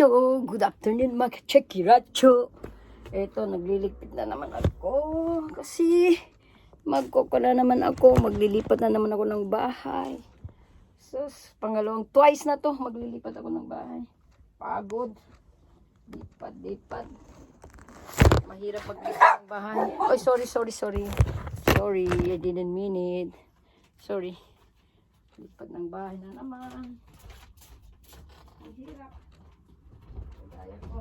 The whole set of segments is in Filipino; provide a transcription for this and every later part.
Hello, good afternoon mga Chekiracho. Eto, nagliligpit na naman ako kasi magkukula naman ako, maglilipat na naman ako ng bahay. Sus, pangalawang twice na to, maglilipat ako ng bahay. Pagod. Lipat. Mahirap maglipat ng bahay. Oy, sorry. Sorry, I didn't mean it. Sorry. Lipat ng bahay na naman. Mahirap. Kaya ko.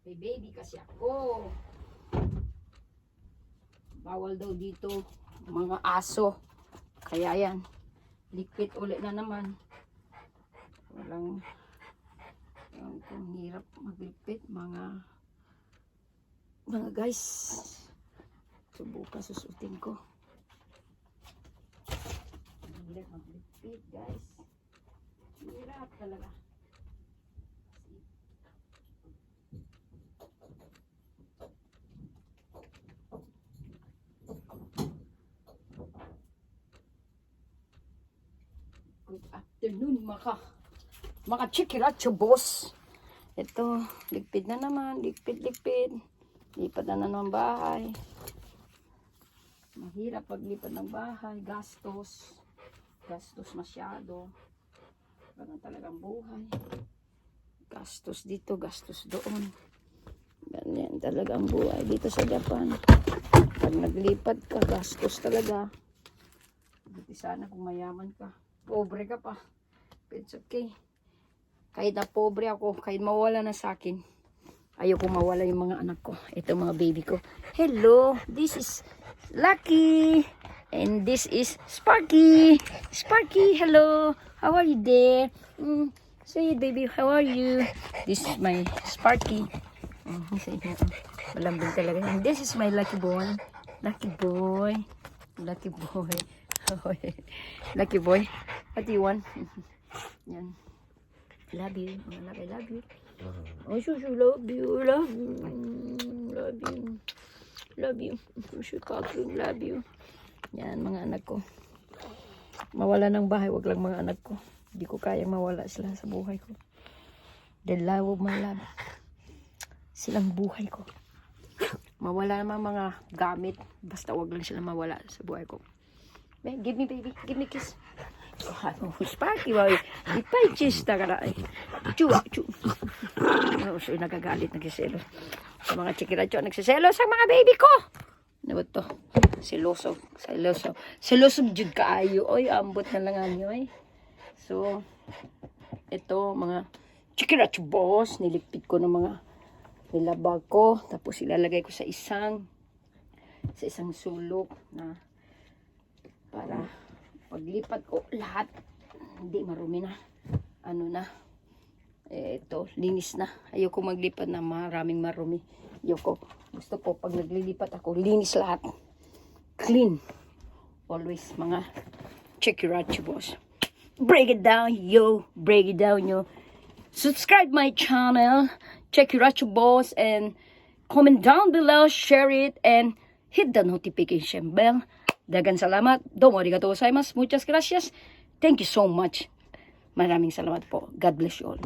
May baby kasi ako. Bawal daw dito mga aso. Kaya yan. Likpit ulit na naman. Walang kung hirap maglikpit mga guys. Subukan susutin ko. Hirap maglikpit guys. Hirap talaga. Good afternoon mga Chekiracho boss. Ito, ligpit na naman, ligpit. Lipat na naman bahay. Mahirap paglipat ng bahay, gastos masyado. Ganun talagang buhay. Gastos dito, gastos doon. Ganyan talagang buhay dito sa Japan. Pag naglipat ka, gastos talaga. Buti sana kung mayaman ka. Pobre ka pa. It's okay. Kahit na pobre ako, kahit mawala na sa akin, ayoko mawala yung mga anak ko. Ito mga baby ko. Hello, this is Lucky. And this is Sparky. Sparky, hello. How are you there? Say it, baby. How are you? This is my Sparky. Malambing talaga. And this is my Lucky boy. Lucky boy. Lucky boy. Lucky boy. What do you want? Yan. Love you. I love you. Oh, love you. Love you. Love you. Yan, mga anak ko. Mawala ng bahay, wag lang mga anak ko. Hindi ko kayang mawala sila sa buhay ko. The love of my love. Silang buhay ko. Mawala naman mga gamit. Basta wag lang sila mawala sa buhay ko. Give me, baby. Give me kiss. Sparky, boy. Ipay cheese na ka na. Chu. So, nagagalit, nagsiselos. Sa mga Chekiracho, nagsiselos ang mga baby ko. Ano ba to? Seloso jud kaayo. Oy, ambot na lang anyo eh. So, ito mga Chekiracho boss, niligpit ko ng mga nilabag ko, tapos ilalagay ko sa isang sulok na para paglipat ko lahat hindi marumi na. Ano na? Ito, linis na. Ayoko maglipat na maraming marumi. Ayoko. Gusto ko pag naglilipat ako, linis lahat. Clean. Always mga Chekiracho boss. Break it down, yo. Subscribe my channel, Chekiracho boss, and comment down below, share it, and hit the notification bell. Dagan salamat. Domo arigatou gozaimasu. Muchas gracias. Thank you so much. Maraming salamat po. God bless you all.